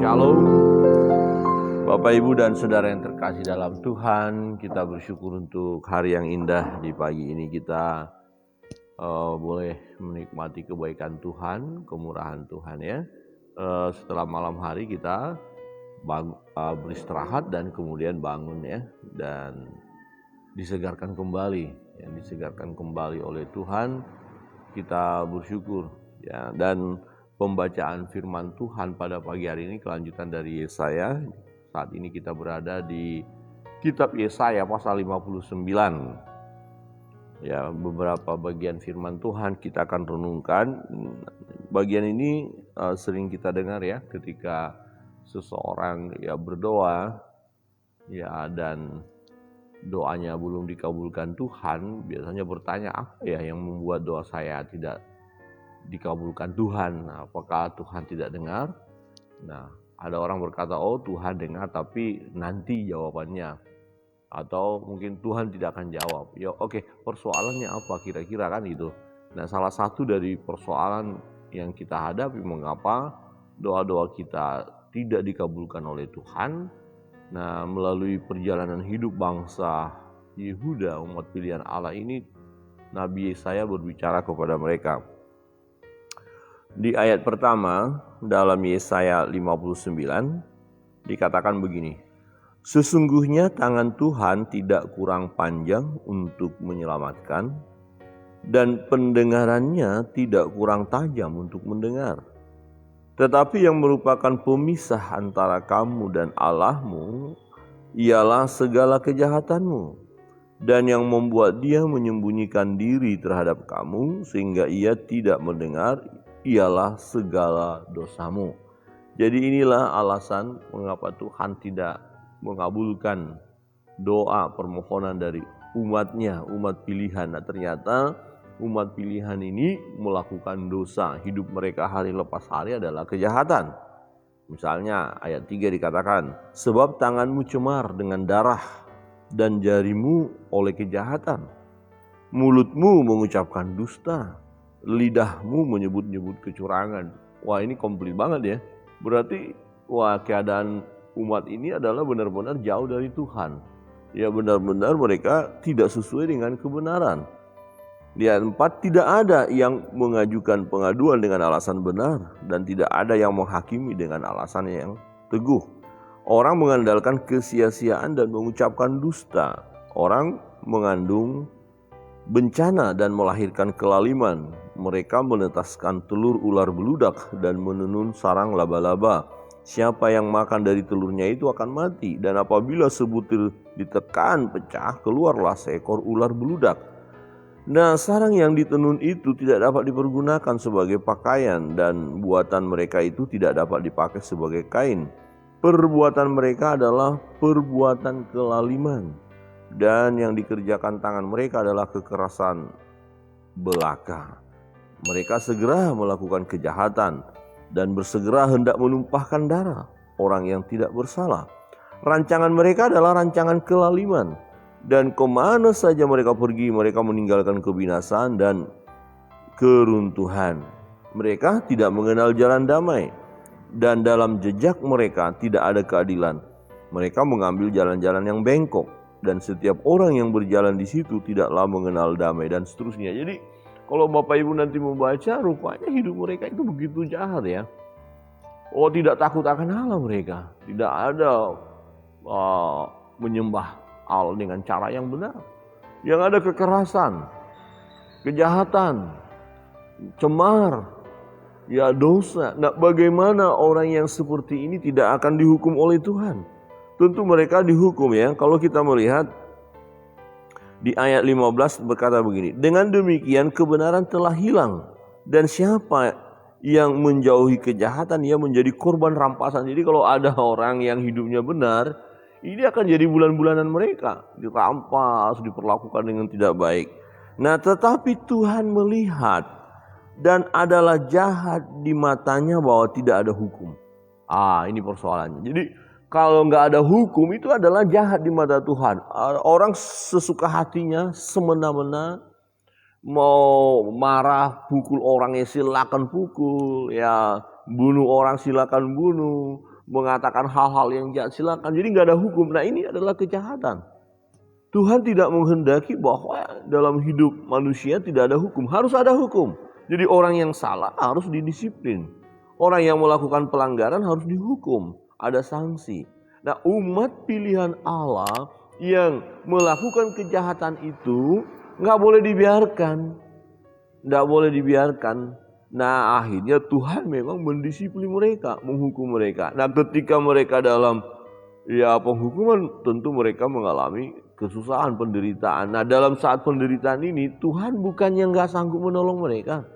Shalom, Bapak Ibu dan Saudara yang terkasih dalam Tuhan. Kita bersyukur untuk hari yang indah di pagi ini. Kita boleh menikmati kebaikan Tuhan, kemurahan Tuhan ya. Setelah malam hari kita beristirahat dan kemudian bangun ya, dan disegarkan kembali, disegarkan kembali oleh Tuhan. Kita bersyukur ya. Dan pembacaan firman Tuhan pada pagi hari ini kelanjutan dari Yesaya. Saat ini kita berada di kitab Yesaya pasal 59. Ya, beberapa bagian firman Tuhan kita akan renungkan. Bagian ini sering kita dengar ya, ketika seseorang ya berdoa ya dan doanya belum dikabulkan Tuhan, biasanya bertanya, apa ya yang membuat doa saya tidak dikabulkan Tuhan? Apakah Tuhan tidak dengar? Nah, ada orang berkata, oh Tuhan dengar tapi nanti jawabannya, atau mungkin Tuhan tidak akan jawab. Ya oke, persoalannya apa kira-kira kan itu. Nah, salah satu dari persoalan yang kita hadapi mengapa doa-doa kita tidak dikabulkan oleh Tuhan. Nah, melalui perjalanan hidup bangsa Yehuda, umat pilihan Allah ini, Nabi Yesaya berbicara kepada mereka. Di ayat pertama dalam Yesaya 59 dikatakan begini, sesungguhnya tangan Tuhan tidak kurang panjang untuk menyelamatkan, dan pendengarannya tidak kurang tajam untuk mendengar. Tetapi yang merupakan pemisah antara kamu dan Allahmu ialah segala kejahatanmu, dan yang membuat dia menyembunyikan diri terhadap kamu sehingga ia tidak mendengar ialah segala dosamu. Jadi inilah alasan mengapa Tuhan tidak mengabulkan doa permohonan dari umatnya, umat pilihan. Nah, ternyata umat pilihan ini melakukan dosa. Hidup mereka hari lepas hari adalah kejahatan. Misalnya ayat 3 dikatakan, sebab tanganmu cemar dengan darah dan jarimu oleh kejahatan. Mulutmu mengucapkan dusta, lidahmu menyebut-nyebut kecurangan. Wah, ini komplit banget ya. Berarti keadaan umat ini adalah benar-benar jauh dari Tuhan. Ya, benar-benar mereka tidak sesuai dengan kebenaran. Di ayat 4, tidak ada yang mengajukan pengaduan dengan alasan benar, dan tidak ada yang menghakimi dengan alasan yang teguh. Orang mengandalkan kesia-siaan dan mengucapkan dusta. Orang mengandung bencana dan melahirkan kelaliman. Mereka menetaskan telur ular beludak dan menenun sarang laba-laba. Siapa yang makan dari telurnya itu akan mati, dan apabila sebutir ditekan pecah, keluarlah seekor ular beludak. Nah, sarang yang ditenun itu tidak dapat dipergunakan sebagai pakaian, dan buatan mereka itu tidak dapat dipakai sebagai kain. Perbuatan mereka adalah perbuatan kelaliman, dan yang dikerjakan tangan mereka adalah kekerasan belaka. Mereka segera melakukan kejahatan dan bersegera hendak menumpahkan darah orang yang tidak bersalah. Rancangan mereka adalah rancangan kelaliman, dan kemana saja mereka pergi, mereka meninggalkan kebinasaan dan keruntuhan. Mereka tidak mengenal jalan damai, dan dalam jejak mereka tidak ada keadilan. Mereka mengambil jalan-jalan yang bengkok, dan setiap orang yang berjalan di situ tidaklah mengenal damai, dan seterusnya. Jadi kalau Bapak Ibu nanti membaca, rupanya hidup mereka itu begitu jahat ya. Oh, tidak takut akan Allah mereka. Tidak ada menyembah Allah dengan cara yang benar. Yang ada kekerasan, kejahatan, cemar, ya dosa. Nah, bagaimana orang yang seperti ini tidak akan dihukum oleh Tuhan? Tentu mereka dihukum ya. Kalau kita melihat di ayat 15 berkata begini, dengan demikian kebenaran telah hilang, dan siapa yang menjauhi kejahatan ia menjadi korban rampasan. Jadi kalau ada orang yang hidupnya benar, ini akan jadi bulan-bulanan mereka dirampas, diperlakukan dengan tidak baik. Nah, tetapi Tuhan melihat dan adalah jahat di matanya bahwa tidak ada hukum. Ini persoalannya. Jadi kalau nggak ada hukum itu adalah jahat di mata Tuhan. Orang sesuka hatinya, semena-mena, mau marah, pukul orang ya silakan pukul, ya bunuh orang silakan bunuh, mengatakan hal-hal yang jahat, silakan. Jadi nggak ada hukum. Nah, ini adalah kejahatan. Tuhan tidak menghendaki bahwa dalam hidup manusia tidak ada hukum. Harus ada hukum. Jadi orang yang salah harus didisiplin. Orang yang melakukan pelanggaran harus dihukum. Ada sanksi. Nah, umat pilihan Allah yang melakukan kejahatan itu nggak boleh dibiarkan. Nggak boleh dibiarkan. Nah, akhirnya Tuhan memang mendisiplin mereka, menghukum mereka. Nah, ketika mereka dalam penghukuman, tentu mereka mengalami kesusahan, penderitaan. Nah, dalam saat penderitaan ini Tuhan bukannya nggak sanggup menolong mereka.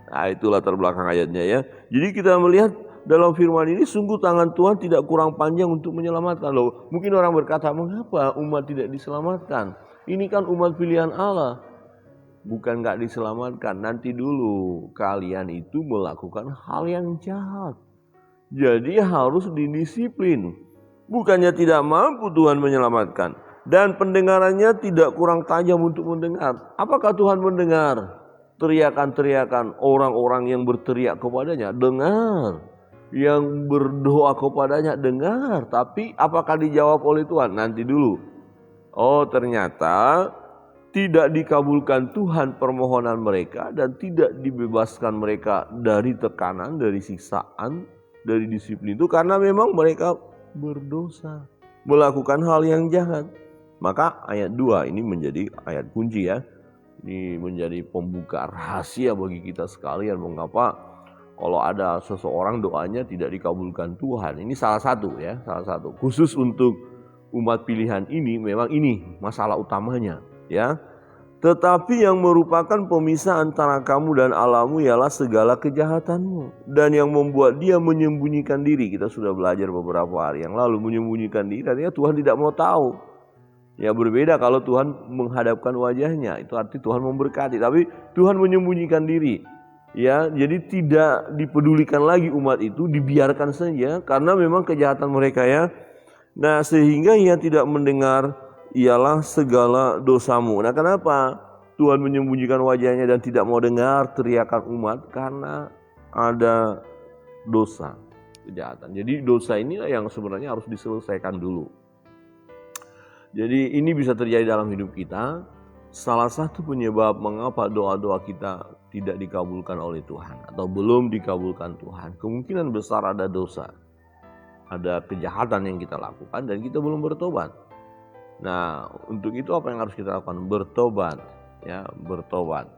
Nah, itu latar belakang ayatnya ya. Jadi kita melihat dalam firman ini sungguh tangan Tuhan tidak kurang panjang untuk menyelamatkan. Loh, mungkin orang berkata, mengapa umat tidak diselamatkan? Ini kan umat pilihan Allah. Bukan gak diselamatkan, nanti dulu kalian itu melakukan hal yang jahat. Jadi harus didisiplin. Bukannya tidak mampu Tuhan menyelamatkan. Dan pendengarannya tidak kurang tajam untuk mendengar. Apakah Tuhan mendengar teriakan-teriakan orang-orang yang berteriak kepadanya? Dengar. Yang berdoa kepadanya? Dengar. Tapi apakah dijawab oleh Tuhan? Nanti dulu. Oh, ternyata tidak dikabulkan Tuhan permohonan mereka dan tidak dibebaskan mereka dari tekanan, dari siksaan, dari disiplin itu karena memang mereka berdosa, melakukan hal yang jahat. Maka ayat 2 ini menjadi ayat kunci ya. Ini menjadi pembuka rahasia bagi kita sekalian mengapa kalau ada seseorang doanya tidak dikabulkan Tuhan. Ini salah satu ya, salah satu. Khusus untuk umat pilihan ini memang ini masalah utamanya. Ya, tetapi yang merupakan pemisah antara kamu dan Allahmu ialah segala kejahatanmu dan yang membuat dia menyembunyikan diri. Kita sudah belajar beberapa hari yang lalu, menyembunyikan diri artinya Tuhan tidak mau tahu. Ya, berbeda kalau Tuhan menghadapkan wajahnya, itu arti Tuhan memberkati, tapi Tuhan menyembunyikan diri. Ya, jadi tidak dipedulikan lagi umat itu, dibiarkan saja karena memang kejahatan mereka ya. Nah, sehingga ia tidak mendengar ialah segala dosamu. Nah, kenapa Tuhan menyembunyikan wajahnya dan tidak mau dengar teriakan umat? Karena ada dosa, kejahatan. Jadi dosa inilah yang sebenarnya harus diselesaikan dulu. Jadi ini bisa terjadi dalam hidup kita. Salah satu penyebab mengapa doa-doa kita tidak dikabulkan oleh Tuhan atau belum dikabulkan Tuhan, kemungkinan besar ada dosa. Ada kejahatan yang kita lakukan dan kita belum bertobat. Nah, untuk itu apa yang harus kita lakukan? Bertobat, ya, bertobat,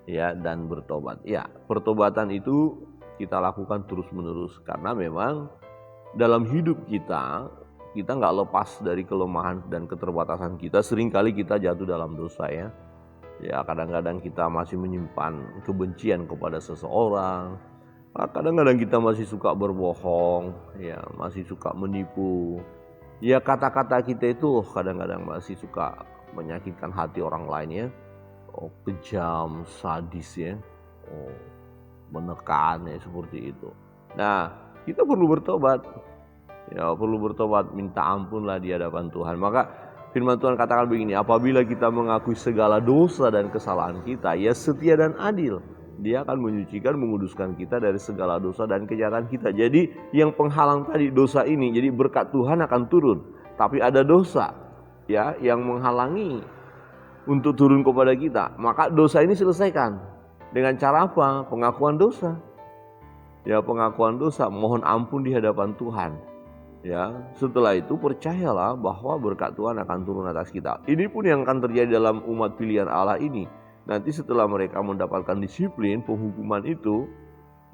ya, dan bertobat. Ya, pertobatan itu kita lakukan terus-menerus karena memang dalam hidup kita nggak lepas dari kelemahan dan keterbatasan kita. Seringkali kita jatuh dalam dosa ya. Ya, kadang-kadang kita masih menyimpan kebencian kepada seseorang. Kadang-kadang kita masih suka berbohong, ya, masih suka menipu. Ya, kata-kata kita itu kadang-kadang masih suka menyakitkan hati orang lain ya. Oh, kejam, sadis ya. Oh, menekan ya, seperti itu. Nah, kita perlu bertobat. Ya, perlu bertobat, minta ampunlah di hadapan Tuhan. Maka firman Tuhan katakan begini, apabila kita mengakui segala dosa dan kesalahan kita, ia setia dan adil. Dia akan menyucikan, menguduskan kita dari segala dosa dan kejahatan kita. Jadi yang penghalang tadi dosa ini, jadi berkat Tuhan akan turun. Tapi ada dosa ya yang menghalangi untuk turun kepada kita. Maka dosa ini selesaikan. Dengan cara apa? Pengakuan dosa. Ya, pengakuan dosa, mohon ampun di hadapan Tuhan. Ya, setelah itu percayalah bahwa berkat Tuhan akan turun atas kita. Ini pun yang akan terjadi dalam umat pilihan Allah ini. Nanti setelah mereka mendapatkan disiplin, penghukuman itu,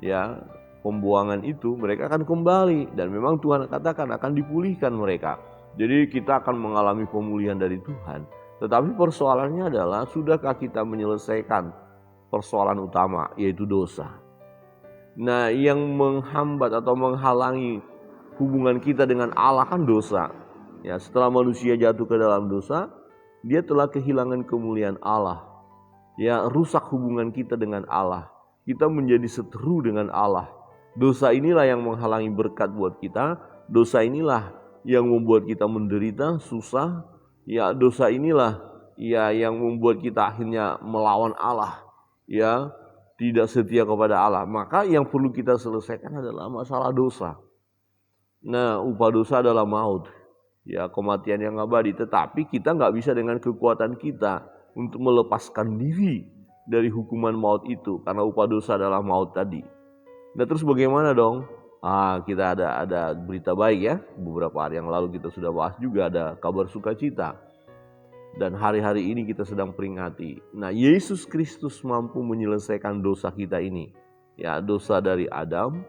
ya, pembuangan itu, mereka akan kembali. Dan memang Tuhan katakan akan dipulihkan mereka. Jadi kita akan mengalami pemulihan dari Tuhan. Tetapi persoalannya adalah, sudahkah kita menyelesaikan persoalan utama, yaitu dosa. Nah, yang menghambat atau menghalangi hubungan kita dengan Allah kan dosa. Ya, setelah manusia jatuh ke dalam dosa, dia telah kehilangan kemuliaan Allah. Ya, rusak hubungan kita dengan Allah. Kita menjadi seteru dengan Allah. Dosa inilah yang menghalangi berkat buat kita. Dosa inilah yang membuat kita menderita, susah. Ya, dosa inilah ya yang membuat kita akhirnya melawan Allah. Ya, tidak setia kepada Allah. Maka yang perlu kita selesaikan adalah masalah dosa. Nah, upah dosa adalah maut. Ya, kematian yang abadi. Tetapi kita nggak bisa dengan kekuatan kita untuk melepaskan diri dari hukuman maut itu. Karena upah dosa adalah maut tadi. Nah, terus bagaimana dong? Kita ada berita baik ya. Beberapa hari yang lalu kita sudah bahas juga ada kabar sukacita. Dan hari-hari ini kita sedang peringati. Nah, Yesus Kristus mampu menyelesaikan dosa kita ini. Ya, dosa dari Adam,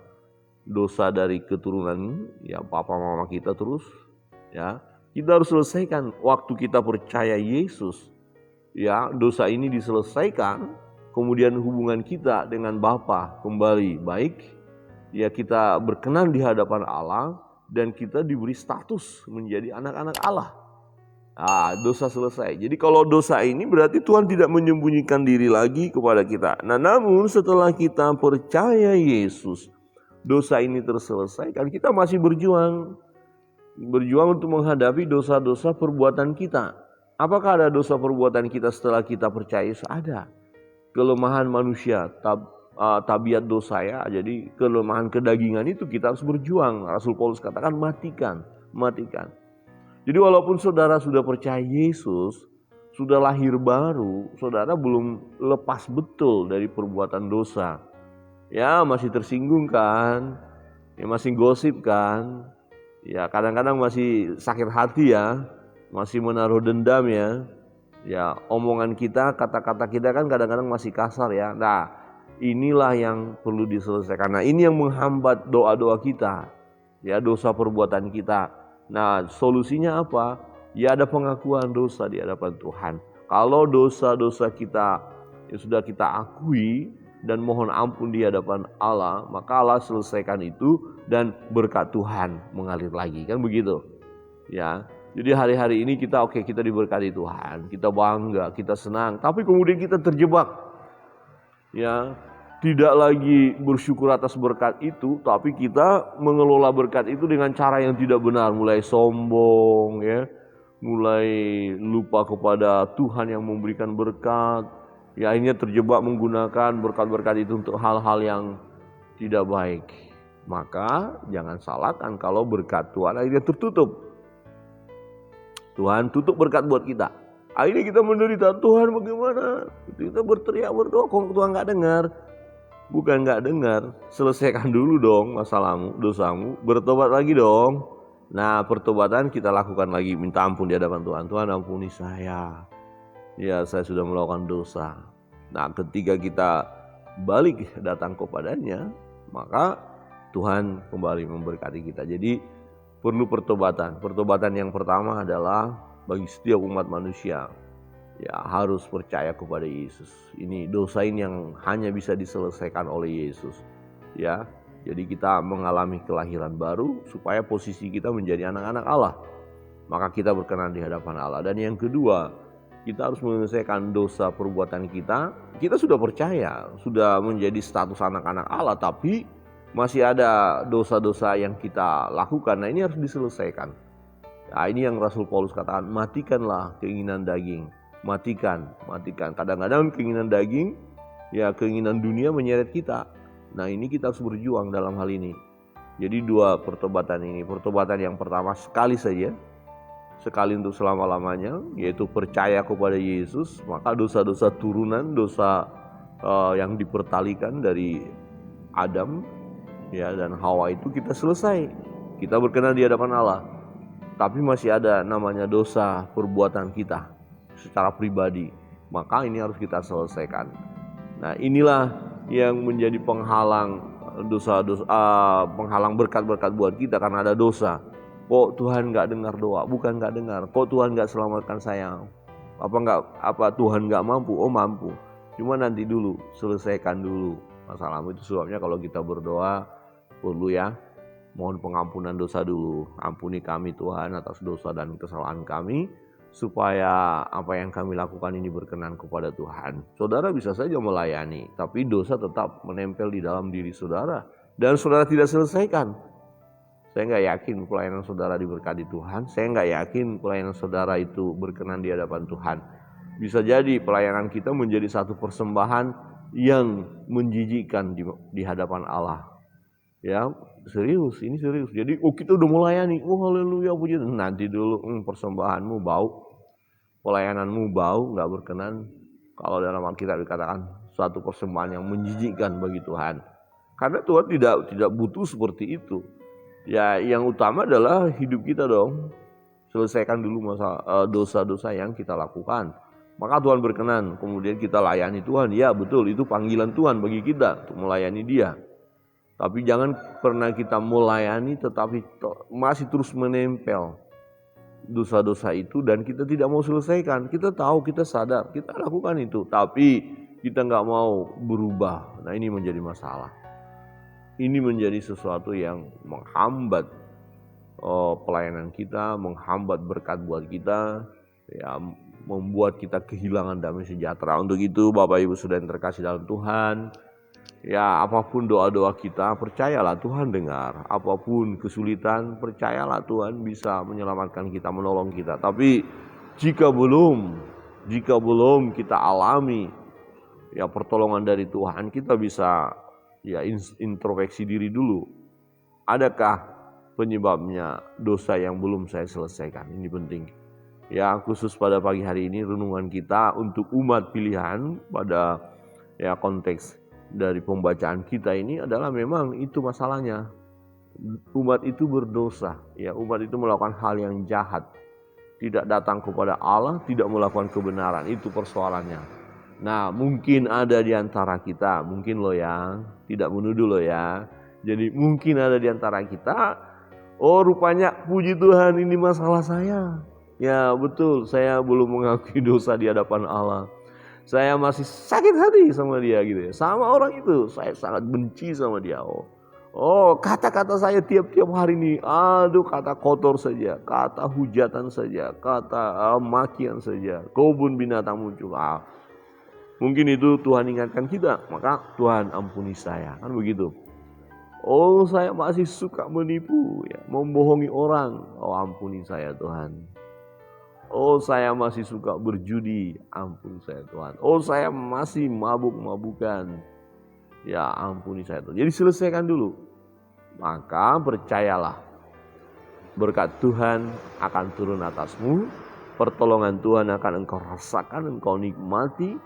dosa dari keturunan ya papa mama kita terus. Ya, kita harus selesaikan waktu kita percaya Yesus. Ya, dosa ini diselesaikan, kemudian hubungan kita dengan Bapa kembali baik. Ya, kita berkenan di hadapan Allah dan kita diberi status menjadi anak-anak Allah. Dosa selesai. Jadi kalau dosa ini berarti Tuhan tidak menyembunyikan diri lagi kepada kita. Nah, namun setelah kita percaya Yesus, dosa ini terselesaikan, kita masih berjuang untuk menghadapi dosa-dosa perbuatan kita. Apakah ada dosa perbuatan kita setelah kita percaya Yesus? Ada. Kelemahan manusia, tabiat dosa ya. Jadi kelemahan kedagingan itu kita harus berjuang. Rasul Paulus katakan matikan. Jadi walaupun saudara sudah percaya Yesus, sudah lahir baru, saudara belum lepas betul dari perbuatan dosa. Ya, masih tersinggung kan? Ya, masih gosip kan? Ya, kadang-kadang masih sakit hati ya, masih menaruh dendam ya. Ya, omongan kita, kata-kata kita kan kadang-kadang masih kasar ya. Nah, inilah yang perlu diselesaikan. Nah, ini yang menghambat doa-doa kita. Ya, dosa perbuatan kita. Nah, solusinya apa? Ya, ada pengakuan dosa di hadapan Tuhan. Kalau dosa-dosa kita yang sudah kita akui dan mohon ampun di hadapan Allah, maka Allah selesaikan itu dan berkat Tuhan mengalir lagi, kan begitu? Ya. Jadi hari-hari ini kita diberkati Tuhan, kita bangga, kita senang, tapi kemudian kita terjebak. Ya. Tidak lagi bersyukur atas berkat itu, tapi kita mengelola berkat itu dengan cara yang tidak benar, mulai sombong ya, mulai lupa kepada Tuhan yang memberikan berkat. Ya, akhirnya terjebak menggunakan berkat-berkat itu untuk hal-hal yang tidak baik. Maka jangan salahkan kalau berkat Tuhan akhirnya tertutup. Tuhan tutup berkat buat kita. Akhirnya kita menderita, Tuhan bagaimana? Kita berteriak berdoa, kok Tuhan gak dengar. Bukan gak dengar, selesaikan dulu dong masalahmu, dosamu, bertobat lagi dong. Nah, pertobatan kita lakukan lagi, minta ampun di hadapan Tuhan. Tuhan ampuni saya. Ya, saya sudah melakukan dosa. Nah, ketika kita balik datang kepadanya, maka Tuhan kembali memberkati kita. Jadi perlu pertobatan. Pertobatan yang pertama adalah bagi setiap umat manusia. Ya, harus percaya kepada Yesus. Ini dosa ini yang hanya bisa diselesaikan oleh Yesus. Ya, jadi kita mengalami kelahiran baru supaya posisi kita menjadi anak-anak Allah. Maka kita berkenan di hadapan Allah. Dan yang kedua, kita harus menyelesaikan dosa perbuatan kita. Kita sudah percaya, sudah menjadi status anak-anak Allah, tapi masih ada dosa-dosa yang kita lakukan. Nah, ini harus diselesaikan. Nah, ini yang Rasul Paulus katakan, matikanlah keinginan daging. Matikan. Kadang-kadang keinginan daging, ya keinginan dunia menyeret kita. Nah, ini kita harus berjuang dalam hal ini. Jadi dua pertobatan ini. Pertobatan yang pertama sekali saja, sekali untuk selama-lamanya, yaitu percaya kepada Yesus. Maka dosa-dosa turunan, dosa yang dipertalikan dari Adam ya dan Hawa itu kita selesai. Kita berkenan di hadapan Allah. Tapi masih ada namanya dosa perbuatan kita secara pribadi, maka ini harus kita selesaikan. Nah, inilah yang menjadi penghalang penghalang berkat-berkat buat kita karena ada dosa. Kok Tuhan nggak dengar doa? Bukan nggak dengar. Kok Tuhan nggak selamatkan saya? Apa Tuhan nggak mampu? Oh, mampu. Cuma nanti dulu, selesaikan dulu masalahmu. Itu sebabnya kalau kita berdoa perlu ya mohon pengampunan dosa dulu. Ampuni kami Tuhan atas dosa dan kesalahan kami, supaya apa yang kami lakukan ini berkenan kepada Tuhan. Saudara bisa saja melayani, tapi dosa tetap menempel di dalam diri saudara dan saudara tidak selesaikan. Saya nggak yakin pelayanan saudara diberkati Tuhan. Saya nggak yakin pelayanan saudara itu berkenan di hadapan Tuhan. Bisa jadi pelayanan kita menjadi satu persembahan yang menjijikkan di hadapan Allah. Ya, serius, ini serius. Jadi, kita udah melayani. Oh, haleluya, puji Tuhan. Nanti dulu, persembahanmu bau, pelayananmu bau, nggak berkenan. Kalau dalam Alkitab dikatakan suatu persembahan yang menjijikkan bagi Tuhan. Karena Tuhan tidak butuh seperti itu. Ya, yang utama adalah hidup kita dong. Selesaikan dulu masalah dosa-dosa yang kita lakukan. Maka Tuhan berkenan, kemudian kita layani Tuhan. Ya, betul, itu panggilan Tuhan bagi kita untuk melayani Dia. Tapi jangan pernah kita melayani tetapi masih terus menempel dosa-dosa itu dan kita tidak mau selesaikan. Kita tahu, kita sadar, kita lakukan itu, tapi kita nggak mau berubah. Nah, ini menjadi masalah. Ini menjadi sesuatu yang menghambat pelayanan kita, menghambat berkat buat kita, ya, membuat kita kehilangan damai sejahtera. Untuk itu, Bapak Ibu Saudara yang terkasih dalam Tuhan, ya, apapun doa-doa kita, percayalah Tuhan dengar. Apapun kesulitan, percayalah Tuhan bisa menyelamatkan kita, menolong kita. Tapi jika belum kita alami ya pertolongan dari Tuhan, kita bisa ya introspeksi diri dulu. Adakah penyebabnya dosa yang belum saya selesaikan? Ini penting. Ya, khusus pada pagi hari ini renungan kita untuk umat pilihan pada ya konteks dari pembacaan kita ini adalah memang itu masalahnya. Umat itu berdosa, ya, umat itu melakukan hal yang jahat. Tidak datang kepada Allah, tidak melakukan kebenaran, itu persoalannya. Nah, mungkin ada di antara kita, mungkin lo ya, tidak menuduh lo ya. Jadi mungkin ada di antara kita, oh rupanya puji Tuhan ini masalah saya. Ya betul, saya belum mengakui dosa di hadapan Allah. Saya masih sakit hati sama dia gitu ya. Sama orang itu, saya sangat benci sama dia. Oh, kata-kata saya tiap-tiap hari ini, aduh, kata kotor saja, kata hujatan saja, kata makian saja, kebun binatang muncul. Mungkin itu Tuhan ingatkan kita, maka Tuhan ampuni saya, kan begitu. Oh, saya masih suka menipu, ya, membohongi orang. Oh, ampuni saya Tuhan. Oh, saya masih suka berjudi, ampuni saya Tuhan. Oh, saya masih mabuk-mabukan, ya ampuni saya Tuhan. Jadi selesaikan dulu. Maka percayalah, berkat Tuhan akan turun atasmu, pertolongan Tuhan akan engkau rasakan, engkau nikmati,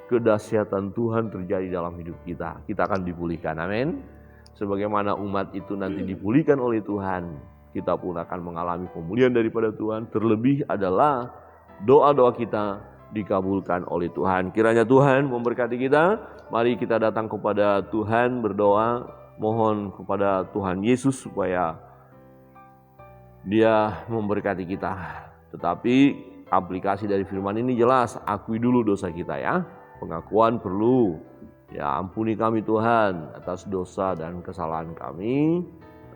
kedahsyatan Tuhan terjadi dalam hidup kita. Kita akan dipulihkan, amin. Sebagaimana umat itu nanti dipulihkan oleh Tuhan, kita pun akan mengalami pemulihan daripada Tuhan. Terlebih adalah doa-doa kita dikabulkan oleh Tuhan. Kiranya Tuhan memberkati kita. Mari kita datang kepada Tuhan berdoa, mohon kepada Tuhan Yesus supaya Dia memberkati kita. Tetapi aplikasi dari firman ini jelas, akui dulu dosa kita ya. Pengakuan perlu. Ya, ampuni kami Tuhan atas dosa dan kesalahan kami.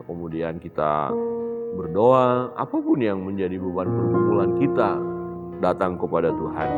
Kemudian kita berdoa, apapun yang menjadi beban pergumulan kita, datang kepada Tuhan.